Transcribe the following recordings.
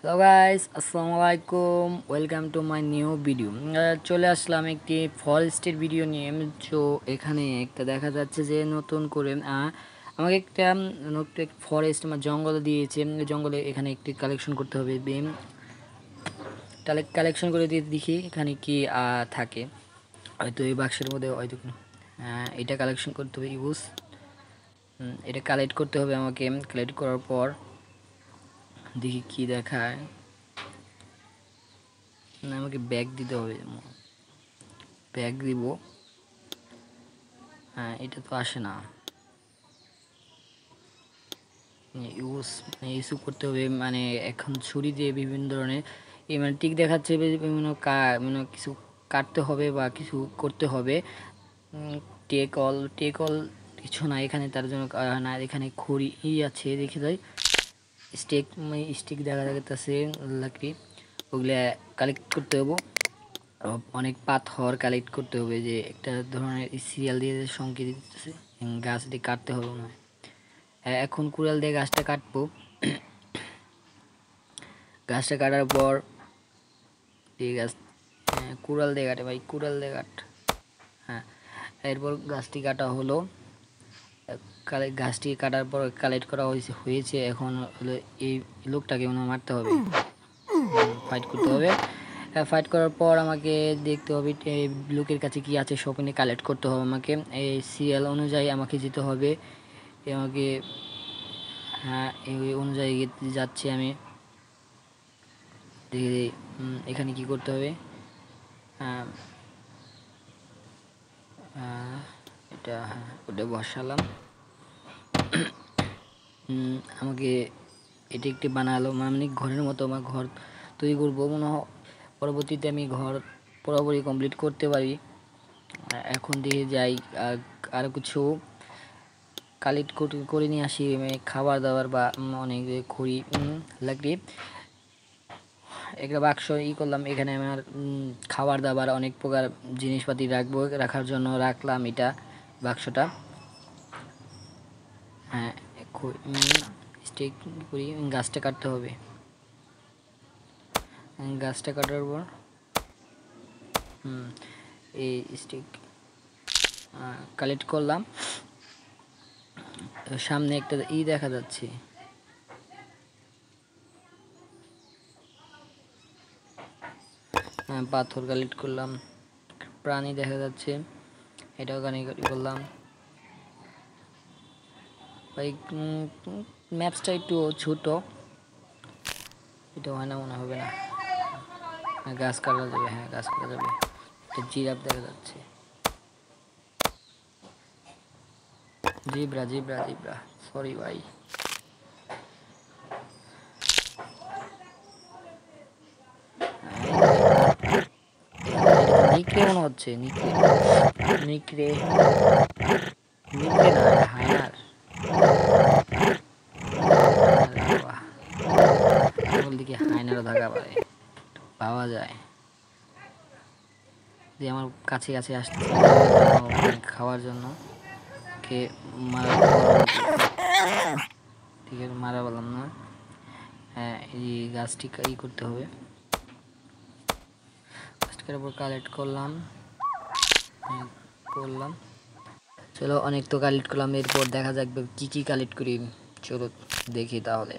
Hello guys, আসসালামু আলাইকুম। Welcome to my new video. চলে আসলাম একটি ফরেস্টের ভিডিও নিয়ে। তো এখানে একটা দেখা যাচ্ছে যে নতুন করে আমাকে একটা নতুন ফরেস্ট আমার জঙ্গল দিয়েছে। জঙ্গলে এখানে একটি কালেকশন করতে হবে বিম, তাহলে কালেকশন করে দিয়ে দেখি এখানে কি থাকে। হয়তো এই বাক্সের মধ্যে হয়তো এটা কালেকশন করতে হবে। ইউজ এটা কালেক্ট করতে হবে আমাকে। কালেক্ট করার পর দেখি কি দেখায়। না, আমাকে ব্যাগ দিতে হবে। ব্যাগ দিব। হ্যাঁ, এটা তো আসে না। ইউজ ইস্যু করতে হবে, মানে এখন ছুরি দিয়ে বিভিন্ন ধরনের মানে টিক দেখাচ্ছে বিভিন্ন মানে কিছু কাটতে হবে বা কিছু করতে হবে। টেক অল কিছু না এখানে, তার জন্য না এখানে খড়ি আছে দেখে যাই। স্টিক দেখা যাচ্ছে লাকড়ি, ওগুলা কালেক্ট করতে হবে। অনেক পাথর কালেক্ট করতে হবে, যে একটা ধরনের সিরিয়াল দিয়ে সংকেত দিতেছে গাছটি কাটতে হবে না। এখন কুড়াল দিয়ে গাছটা কাটবো। গাছটা কাটার পর ঠিক আছে, কুড়াল দিয়ে কাটে ভাই, কুড়াল দিয়ে কাট। হ্যাঁ, এরপর গাছটি কাটা হলো। গাছটি কাটার পর কালেক্ট করা হয়েছে। এখন হলো এই লোকটাকে মনে মারতে হবে, ফাইট করতে হবে। ফাইট করার পর আমাকে দেখতে হবে লোকের কাছে কি আছে, সব নিয়ে কালেক্ট করতে হবে আমাকে। এই সিরিয়াল অনুযায়ী আমাকে যেতে হবে। আমাকে হ্যাঁ, এই অনুযায়ী যাচ্ছি আমি। দেখি এখানে কি করতে হবে। এটা হ্যাঁ, ওটা বসালাম। আমাকে এটি একটি বানালো, মানে ঘরের মতো আমার ঘর তৈরি করবো মনে হয়। পরবর্তীতে আমি ঘর পুরোপুরি কমপ্লিট করতে পারি। এখন দিয়ে যাই আরও কিছু কালেক্ট করে নিয়ে আসি, খাবার দাবার বা অনেক খড়ি লাগবে। একটা বাক্স করলাম, এখানে আমার খাবার দাবার অনেক প্রকার জিনিসপাতি রাখবো, রাখার জন্য রাখলাম এটা বাক্সটা। হ্যাঁ, স্টিক করি, গাছটা কাটতে হবে। গাছটা কাটার পর এই স্টিক কালেক্ট করলাম। সামনে একটা দেখা যাচ্ছে। পাথর কালেক্ট করলাম। প্রাণী দেখা যাচ্ছে, এটাও কালেক্ট করলাম। ভাই ম্যাপসটা একটু ছোট, এটা হয় না, মনে হবে না। গাছ কাটা যাবে, হ্যাঁ গাছ কাটা যাবে। একটা জিরাফ দেখা যাচ্ছে। জিব্রা জিব্রা জিব্রা, সরি ভাই। নিকড়ে মনে হচ্ছে, নিকড়ে নিকড়ে নিকড়ে না, হায়নার। দিকে হায়নারও থাকা পারে, পাওয়া যায়। যে আমার কাছে কাছে আসতেছে খাওয়ার জন্য, কে মারা, ঠিক আছে মারা বললাম না। হ্যাঁ, এই গাছটি করতে হবে। গাছটার উপর কালেক্ট করলাম। করলাম, চলো অনেক তো কালেক্ট করলাম। এরপর দেখা যাক কি কি কালেক্ট করি। চলো দেখি তাহলে।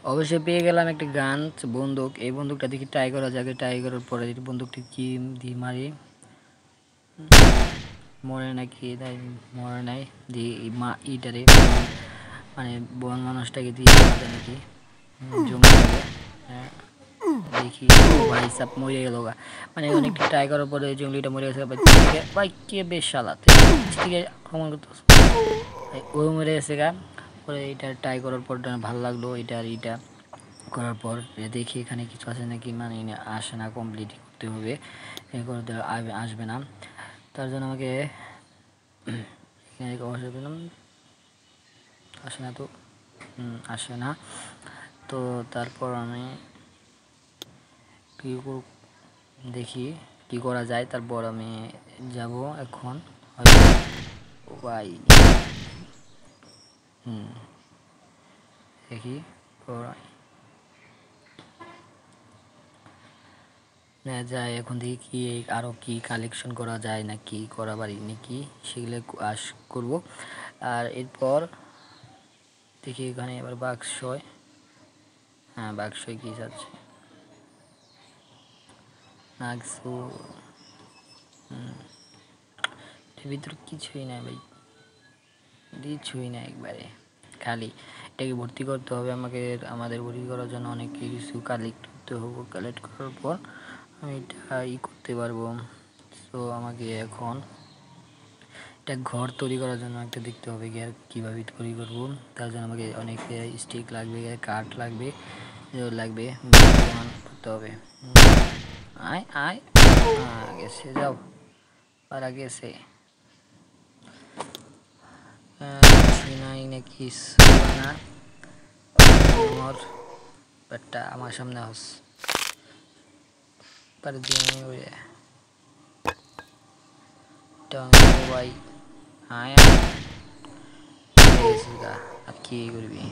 অবশ্যই পেয়ে গেলাম একটা গান বন্দুক। এই বন্দুকটা দেখি ট্রাই করা যাক। ট্রাই করার পরে বন্দুকটি কি দিয়ে মারি, মরে নাকি, তাই মরে নাই। দিয়ে ইটারে মানে বন মানুষটাকে দিয়ে নাকি জমে যাবে। হ্যাঁ দেখি ভাই সাপ মরে গেল গা। মানে অনেকটা ট্রাই করার পরে জঙ্গলিটা মরে গেছে। ভাই কে বেশ শালা থেকে আক্রমণ করতে ও মরে গেছে গা। পরে এটা ট্রাই করার পর ভালো লাগলো। এটা করার পর দেখি এখানে কিছু আছে নাকি, মানে আসে না, কমপ্লিট করতে হবে, এ করতে আসবে না। তার জন্য আমাকে এখানে অবশ্যই পেলাম, আসে না তো, আসে না তো। তারপর আমি কি দেখি কি করা যায়। তারপর আমি যাব এখন ভাই, দেখি যায় এখন। দেখি কি আরও কি কালেকশন করা যায় না কি করা পারি নাকি, সেগুলো করব। আর এরপর দেখি এখানে এবার বাক্সয়, হ্যাঁ বাক্সয় কি যাচ্ছে, বাক্স ভিতরে কিছুই নাই ভাই, কিছুই না, একবারে খালি। এটাকে ভর্তি করতে হবে আমাকে। আমাদের ভর্তি করার জন্য অনেক কিছু কালেক্ট করতে হবে। কালেক্ট করার পর আমি এটা করতে পারবো। তো আমাকে এখন একটা ঘর তৈরি করার জন্য একটা দেখতে হবে কীভাবে তৈরি করবো। তার জন্য আমাকে অনেক স্টিক লাগবে, কাঠ লাগবে, লাগবে করতে হবে। আয় আয় গেছে, যাও পারা গেছে নাই নাকি না আমার সামনে হস পারে দিয়ে ভাই। আয় আর কি করবি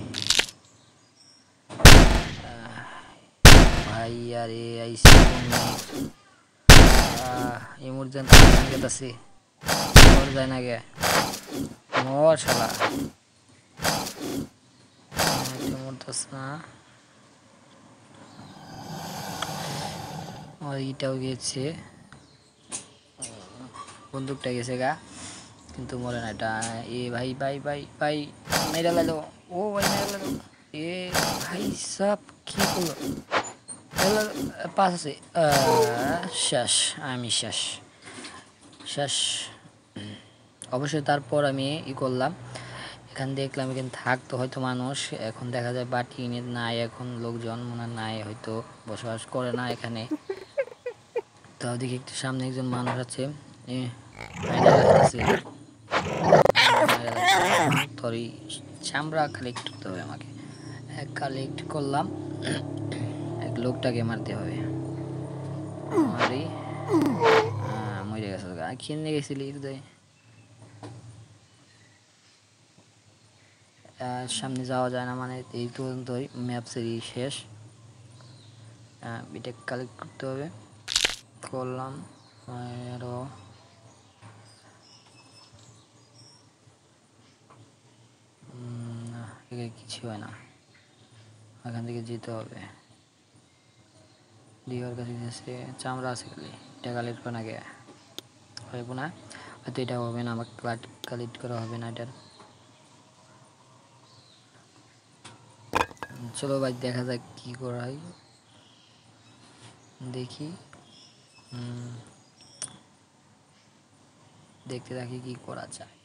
ভাই? আরে আইসি ইমার্জেন্সি আছে, মর যায় না গে, মর শালা, মরতেছ না। ওইটাও গেছে, বন্দুকটা গেছে গা, কিন্তু মরে না এটা। এ ভাই ভাই ভাই ভাই মেরে গেল, ও ভাই মেরে গেল। এ ভাই সব কি করলো, পাস আছে, শেষ, আমি শেষ শেষ। অবশ্যই তারপর আমি করলাম, এখান দেখলাম এখানে থাকতো হয়তো মানুষ, এখন দেখা যায় বাটি নাই, এখন লোকজন মনে নাই, হয়তো বসবাস করে না এখানে। তাও দেখি একটু সামনে একজন মানুষ আছে, সরি চামড়া কালেক্ট করতে হবে আমাকে। কালেক্ট করলাম, এক লোকটাকে মারতে হবে। মরে গেছে, খেয়ে গেছিলি হৃদয়। সামনে যাওয়া যায় না, মানে এই পর্যন্তই, ম্যাপ সিরিজ শেষ। এটা কালেক্ট করতে হবে, করলাম। আরও কিছু হয় না, এখান থেকে যেতে হবে। দিঘার কাছে গেছে, চামড়া আছে খালি, এটা কালেক্ট করে না গে হইব না, হয়তো এটা হবে না, আমার কালেক্ট করা হবে না এটার। চলো ভাই দেখা যাক কি করা হয়, দেখি দেখতে থাকি কি করা যায়।